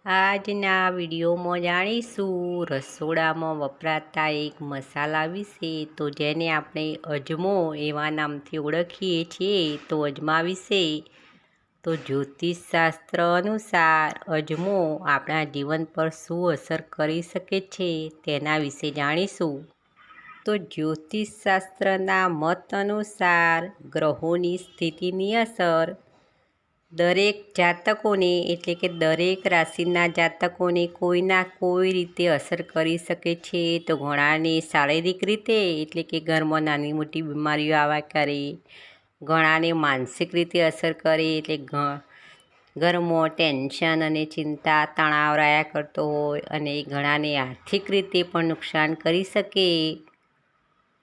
આજના વિડીયોમાં જાણીશું રસોડામાં વપરાતા એક મસાલા વિશે, તો જેને આપણે અજમો એવા નામથી ઓળખીએ છીએ. તો અજમા વિશે તો જ્યોતિષશાસ્ત્ર અનુસાર અજમો આપણા જીવન પર શું અસર કરી શકે છે તેના વિશે જાણીશું. તો જ્યોતિષશાસ્ત્રના મત અનુસાર ગ્રહોની સ્થિતિની અસર દરેક જાતકોને એટલે કે દરેક રાશિના જાતકોને કોઈના કોઈ રીતે અસર કરી શકે છે. તો ઘણાને શારીરિક રીતે એટલે કે ઘરમાં નાની મોટી બીમારીઓ આવ્યા કરે, ઘણાને માનસિક રીતે અસર કરે એટલે ઘરમાં ટેન્શન અને ચિંતા તણાવ રહ્યા કરતો હોય, અને ઘણાને આર્થિક રીતે પણ નુકસાન કરી શકે.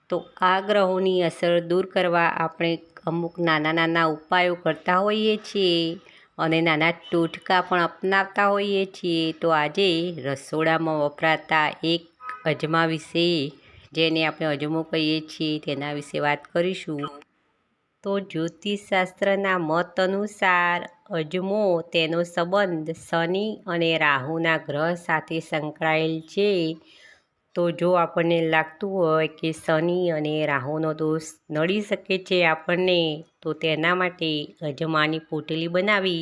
તો આ ગ્રહોની અસર દૂર કરવા આપણે અમુક નાના ઉપાયો કરતા હોઈએ છીએ અને નાના ટોટકા પણ અપનાવતા હોઈએ છીએ. તો આજે રસોડામાં વપરાતા એક અજમા વિશે, જેને આપણે અજમો કહીએ છીએ, તેના વિશે વાત કરીશું. તો જ્યોતિષશાસ્ત્રના મત અનુસાર અજમો તેનો સંબંધ શનિ અને રાહુના ગ્રહ સાથે સંકળાયેલ છે. તો જો આપણને લાગતું હોય કે શનિ અને રાહુનો દોષ નડી શકે છે આપણને, તો તેના માટે અજમાની પોટલી બનાવી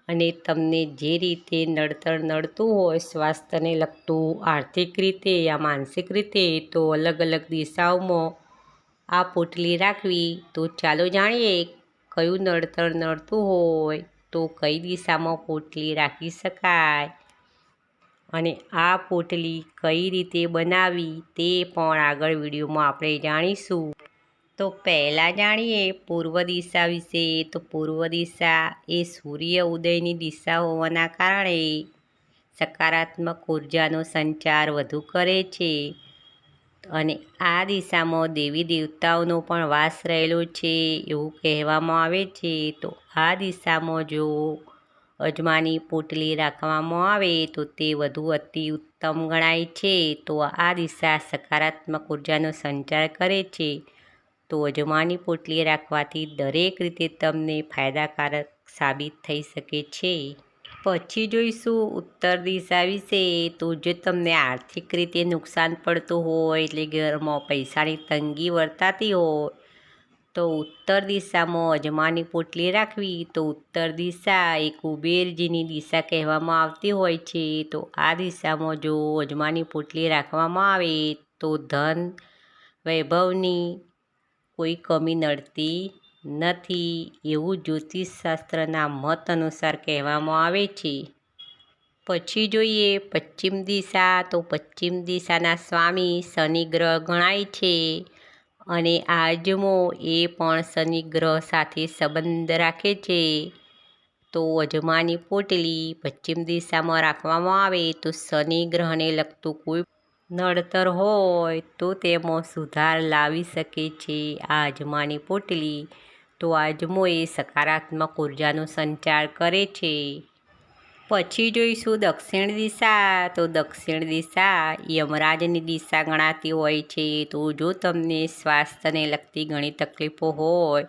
અને તમને જે રીતે નડતર નડતું હોય, સ્વાસ્થ્યને લગતું, આર્થિક રીતે યા માનસિક રીતે, તો અલગ અલગ દિશાઓમાં આ પોટલી રાખવી. તો ચાલો જાણીએ કયું નડતર નડતું હોય તો કઈ દિશામાં પોટલી રાખી શકાય, અને આ પોટલી કઈ રીતે બનાવવી તે પણ આગળ વિડીયોમાં આપણે જાણીશું. તો પહેલાં જાણીએ પૂર્વ દિશા વિશે. તો પૂર્વ દિશા એ સૂર્ય ઉદયની દિશા હોવાના કારણે સકારાત્મક ઉર્જાનો સંચાર વધુ કરે છે, અને આ દિશામાં દેવી દેવતાઓનો પણ વાસ રહેલો છે એવું કહેવામાં આવે છે. તો આ દિશામાં જો અજમાની પોટલી રાખવામાં આવે તો તે વધુ અતિ ઉત્તમ ગણાય છે. તો આ દિશા સકારાત્મક ઉર્જાનો સંચાર કરે છે. તો અજમાની પોટલી રાખવાથી દરેક રીતે તમને ફાયદાકારક સાબિત થઈ શકે છે. પછી જોઈશું ઉત્તર દિશા વિશે. તો જો તમને આર્થિક રીતે નુકસાન પડતું હોય, એટલે ઘરમાં પૈસાની તંગી વર્તાતી હોય, તો ઉત્તર દિશામાં અજમાની પોટલી રાખવી. તો ઉત્તર દિશા એ કુબેરજીની દિશા કહેવામાં આવતી હોય છે. તો આ દિશામાં જો અજમાની પોટલી રાખવામાં આવે તો ધન વૈભવની કોઈ કમી નડતી નથી એવું જ્યોતિષશાસ્ત્રના મત અનુસાર કહેવામાં આવે છે. પછી જોઈએ પશ્ચિમ દિશા. તો પશ્ચિમ દિશાના સ્વામી શનિ ગ્રહ ગણાય છે, અને આ અજમો એ પણ શનિ ગ્રહ સાથે સંબંધ રાખે છે. તો અજમાની પોટલી પશ્ચિમ દિશામાં રાખવામાં આવે તો શનિ ગ્રહને લગતું કોઈ નડતર હોય તો તેમાં સુધાર લાવી શકે છે આ અજમાની પોટલી. તો અજમો એ સકારાત્મક ઉર્જાનો સંચાર કરે છે. પછી જોઈશું દક્ષિણ દિશા. તો દક્ષિણ દિશા યમરાજની દિશા ગણાતી હોય છે. તો જો તમને સ્વાસ્થ્યને લગતી ઘણી તકલીફો હોય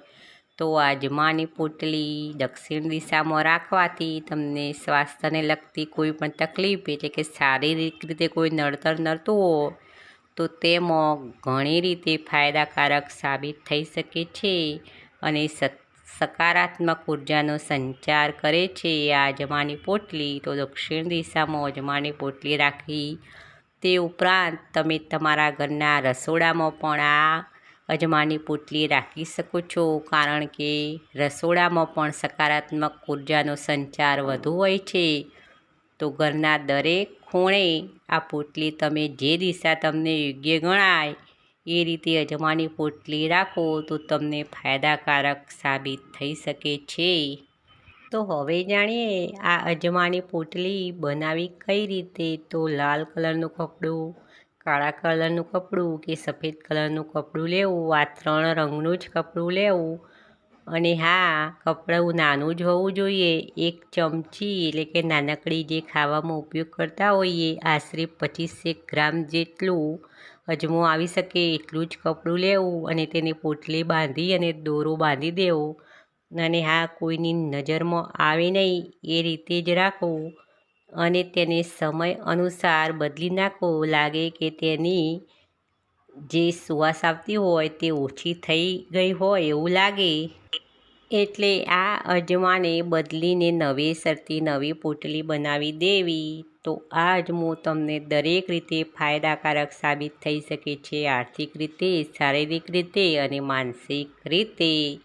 તો અજમાની પોટલી દક્ષિણ દિશામાં રાખવાથી તમને સ્વાસ્થ્યને લગતી કોઈ પણ તકલીફ એટલે કે શારીરિક રીતે કોઈ નડતર નડતું હોય તો તેમાં ઘણી રીતે ફાયદાકારક સાબિત થઈ શકે છે, અને સકારાત્મક ઉર્જાનો સંચાર કરે છે આ અજમાની પોટલી. તો દક્ષિણ દિશામાં અજમાની પોટલી રાખવી. તે ઉપરાંત તમે તમારા ઘરના રસોડામાં પણ આ અજમાની પોટલી રાખી શકો છો, કારણ કે રસોડામાં પણ સકારાત્મક ઉર્જાનો સંચાર વધુ હોય છે. તો ઘરના દરેક ખૂણે આ પોટલી તમે જે દિશા તમને યોગ્ય ગણાય એ રીતે અજમાની પોટલી રાખો તો તમને ફાયદાકારક સાબિત થઈ શકે છે. તો હવે જાણીએ આ અજમાની પોટલી બનાવી કઈ રીતે. તો લાલ કલરનું કપડું, કાળા કલરનું કપડું કે સફેદ કલરનું કપડું લેવું. આ 3 રંગનું જ કપડું લેવું, અને હા, કપડું નાનું જ હોવું જોઈએ. 1 ચમચી એટલે કે નાનકડી જે ખાવામાં ઉપયોગ કરતા હોઈએ, આશરે 25 ગ્રામ જેટલું અજમો આવી શકે એટલું જ કપડું લેવું, અને તેને પોટલી બાંધી અને દોરો બાંધી દેવો, અને હા, કોઈની નજરમાં આવે નહીં એ રીતે જ રાખવું. અને તેને સમય અનુસાર બદલી નાખો. લાગે કે તેની જે સુવાસ આવતી હોય તે ઓછી થઈ ગઈ હોય એવું લાગે એટલે આ અજમાને બદલીને નવેસરથી નવી પોટલી બનાવી દેવી. તો આ અજમો તમને દરેક રીતે ફાયદાકારક સાબિત થઈ શકે છે. આર્થિક રીતે, શારીરિક રીતે અને માનસિક રીતે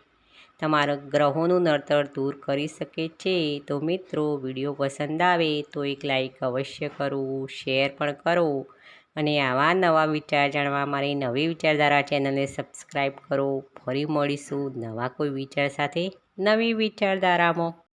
તમારા ગ્રહોનું નડતર દૂર કરી શકે છે. તો મિત્રો, વિડીયો પસંદ આવે તો એક લાઈક અવશ્ય કરો, શેર પણ કરો અને આવા નવા વિચાર જાણવા મારી નવી વિચારધારા ચેનલને સબસ્ક્રાઈબ કરો. ફરી મળીશું નવા કોઈ વિચાર સાથે નવી વિચારધારામાં.